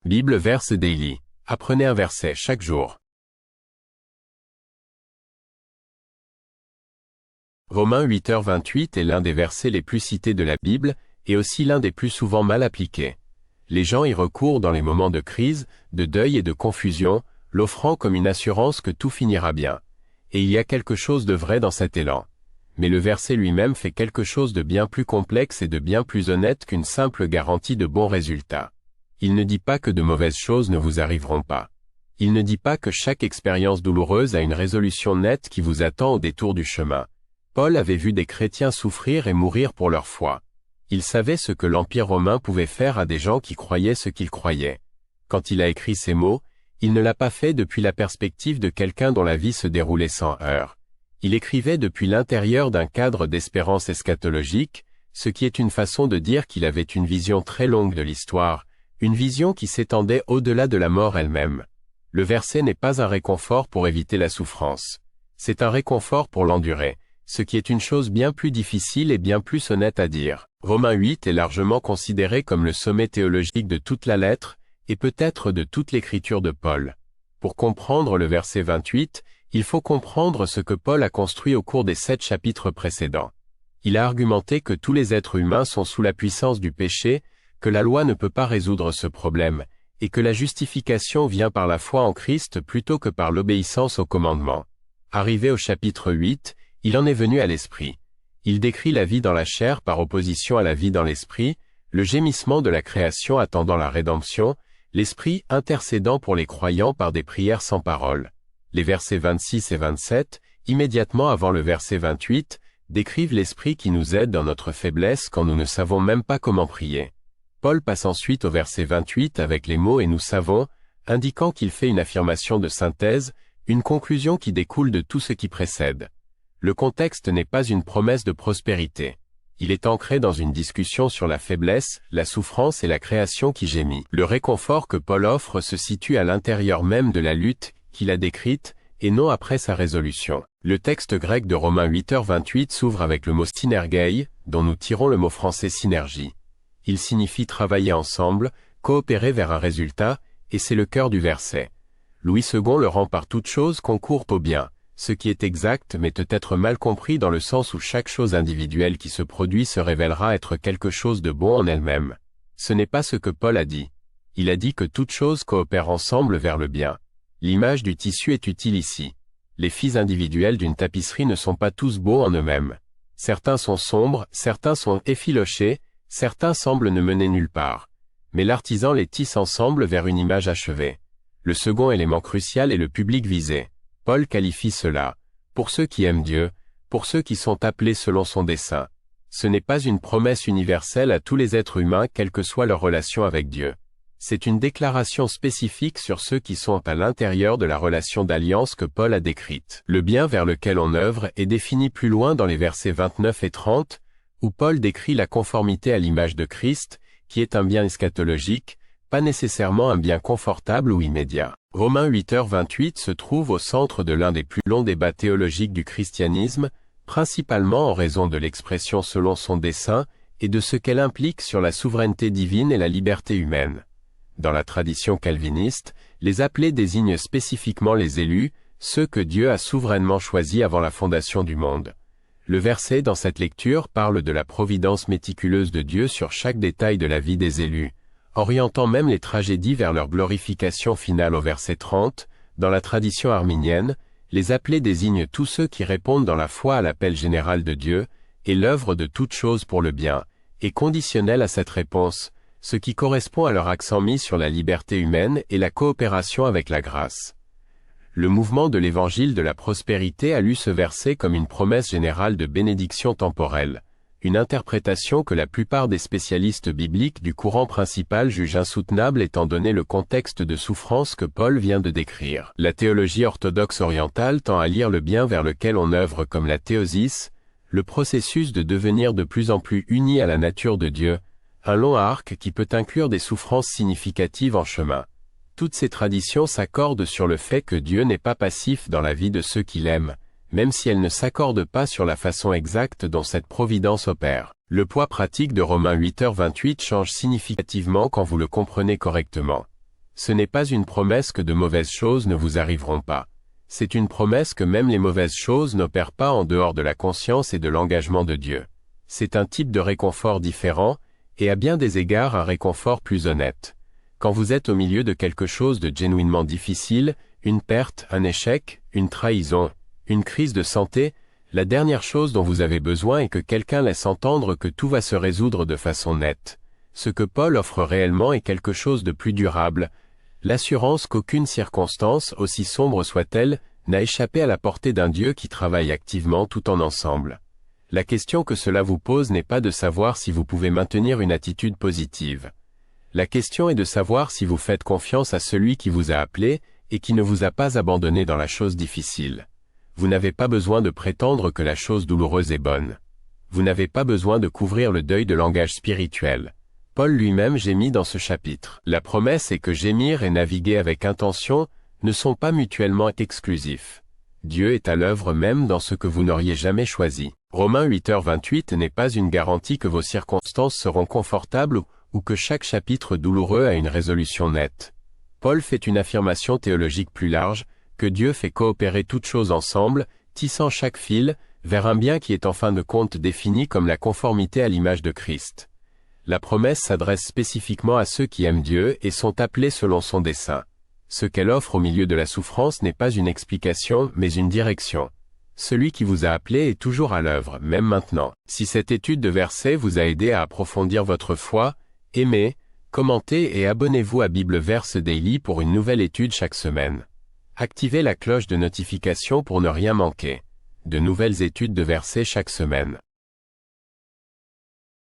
Bible Verse Daily. Apprenez un verset chaque jour. Romains 8h28 est l'un des versets les plus cités de la Bible, et aussi l'un des plus souvent mal appliqués. Les gens y recourent dans les moments de crise, de deuil et de confusion, l'offrant comme une assurance que tout finira bien. Et il y a quelque chose de vrai dans cet élan. Mais le verset lui-même fait quelque chose de bien plus complexe et de bien plus honnête qu'une simple garantie de bons résultats. Il ne dit pas que de mauvaises choses ne vous arriveront pas. Il ne dit pas que chaque expérience douloureuse a une résolution nette qui vous attend au détour du chemin. Paul avait vu des chrétiens souffrir et mourir pour leur foi. Il savait ce que l'Empire romain pouvait faire à des gens qui croyaient ce qu'ils croyaient. Quand il a écrit ces mots, il ne l'a pas fait depuis la perspective de quelqu'un dont la vie se déroulait sans heurts. Il écrivait depuis l'intérieur d'un cadre d'espérance eschatologique, ce qui est une façon de dire qu'il avait une vision très longue de l'histoire, une vision qui s'étendait au-delà de la mort elle-même. Le verset n'est pas un réconfort pour éviter la souffrance. C'est un réconfort pour l'endurer, ce qui est une chose bien plus difficile et bien plus honnête à dire. Romains 8 est largement considéré comme le sommet théologique de toute la lettre, et peut-être de toute l'écriture de Paul. Pour comprendre le verset 28, il faut comprendre ce que Paul a construit au cours des 7 chapitres précédents. Il a argumenté que tous les êtres humains sont sous la puissance du péché, que la loi ne peut pas résoudre ce problème, et que la justification vient par la foi en Christ plutôt que par l'obéissance aux commandements. Arrivé au chapitre 8, il en est venu à l'esprit. Il décrit la vie dans la chair par opposition à la vie dans l'esprit, le gémissement de la création attendant la rédemption, l'esprit intercédant pour les croyants par des prières sans parole. Les versets 26 et 27, immédiatement avant le verset 28, décrivent l'esprit qui nous aide dans notre faiblesse quand nous ne savons même pas comment prier. Paul passe ensuite au verset 28 avec les mots « et nous savons », indiquant qu'il fait une affirmation de synthèse, une conclusion qui découle de tout ce qui précède. Le contexte n'est pas une promesse de prospérité. Il est ancré dans une discussion sur la faiblesse, la souffrance et la création qui gémit. Le réconfort que Paul offre se situe à l'intérieur même de la lutte qu'il a décrite, et non après sa résolution. Le texte grec de Romains 8h28 s'ouvre avec le mot synergei, dont nous tirons le mot français synergie. Il signifie travailler ensemble, coopérer vers un résultat, et c'est le cœur du verset. Louis II le rend par toute chose concourt au bien, ce qui est exact mais peut être mal compris dans le sens où chaque chose individuelle qui se produit se révélera être quelque chose de bon en elle-même. Ce n'est pas ce que Paul a dit. Il a dit que toute chose coopère ensemble vers le bien. L'image du tissu est utile ici. Les fils individuels d'une tapisserie ne sont pas tous beaux en eux-mêmes. Certains sont sombres, certains sont effilochés, certains semblent ne mener nulle part. Mais l'artisan les tisse ensemble vers une image achevée. Le second élément crucial est le public visé. Paul qualifie cela. Pour ceux qui aiment Dieu, pour ceux qui sont appelés selon son dessein. Ce n'est pas une promesse universelle à tous les êtres humains quelle que soit leur relation avec Dieu. C'est une déclaration spécifique sur ceux qui sont à l'intérieur de la relation d'alliance que Paul a décrite. Le bien vers lequel on œuvre est défini plus loin dans les versets 29 et 30, où Paul décrit la conformité à l'image de Christ, qui est un bien eschatologique, pas nécessairement un bien confortable ou immédiat. Romains 8h28 se trouve au centre de l'un des plus longs débats théologiques du christianisme, principalement en raison de l'expression selon son dessein et de ce qu'elle implique sur la souveraineté divine et la liberté humaine. Dans la tradition calviniste, les appelés désignent spécifiquement les élus, ceux que Dieu a souverainement choisis avant la fondation du monde. Le verset dans cette lecture parle de la providence méticuleuse de Dieu sur chaque détail de la vie des élus, orientant même les tragédies vers leur glorification finale au verset 30. Dans la tradition arminienne, les appelés désignent tous ceux qui répondent dans la foi à l'appel général de Dieu, et l'œuvre de toute chose pour le bien, est conditionnelle à cette réponse, ce qui correspond à leur accent mis sur la liberté humaine et la coopération avec la grâce. Le mouvement de l'évangile de la prospérité a lu ce verset comme une promesse générale de bénédiction temporelle, une interprétation que la plupart des spécialistes bibliques du courant principal jugent insoutenable étant donné le contexte de souffrance que Paul vient de décrire. La théologie orthodoxe orientale tend à lire le bien vers lequel on œuvre comme la théosis, le processus de devenir de plus en plus uni à la nature de Dieu, un long arc qui peut inclure des souffrances significatives en chemin. Toutes ces traditions s'accordent sur le fait que Dieu n'est pas passif dans la vie de ceux qui l'aiment, même si elles ne s'accordent pas sur la façon exacte dont cette providence opère. Le poids pratique de Romains 8h28 change significativement quand vous le comprenez correctement. Ce n'est pas une promesse que de mauvaises choses ne vous arriveront pas. C'est une promesse que même les mauvaises choses n'opèrent pas en dehors de la conscience et de l'engagement de Dieu. C'est un type de réconfort différent, et à bien des égards un réconfort plus honnête. Quand vous êtes au milieu de quelque chose de genuinement difficile, une perte, un échec, une trahison, une crise de santé, la dernière chose dont vous avez besoin est que quelqu'un laisse entendre que tout va se résoudre de façon nette. Ce que Paul offre réellement est quelque chose de plus durable, l'assurance qu'aucune circonstance, aussi sombre soit-elle, n'a échappé à la portée d'un Dieu qui travaille activement tout en ensemble. La question que cela vous pose n'est pas de savoir si vous pouvez maintenir une attitude positive. La question est de savoir si vous faites confiance à celui qui vous a appelé et qui ne vous a pas abandonné dans la chose difficile. Vous n'avez pas besoin de prétendre que la chose douloureuse est bonne. Vous n'avez pas besoin de couvrir le deuil de langage spirituel. Paul lui-même gémit dans ce chapitre. La promesse est que gémir et naviguer avec intention ne sont pas mutuellement exclusifs. Dieu est à l'œuvre même dans ce que vous n'auriez jamais choisi. Romains 8h28 n'est pas une garantie que vos circonstances seront confortables ou que chaque chapitre douloureux a une résolution nette. Paul fait une affirmation théologique plus large, que Dieu fait coopérer toutes choses ensemble, tissant chaque fil, vers un bien qui est en fin de compte défini comme la conformité à l'image de Christ. La promesse s'adresse spécifiquement à ceux qui aiment Dieu et sont appelés selon son dessein. Ce qu'elle offre au milieu de la souffrance n'est pas une explication, mais une direction. Celui qui vous a appelé est toujours à l'œuvre, même maintenant. Si cette étude de versets vous a aidé à approfondir votre foi, aimez, commentez et abonnez-vous à Bible Verse Daily pour une nouvelle étude chaque semaine. Activez la cloche de notification pour ne rien manquer. De nouvelles études de versets chaque semaine.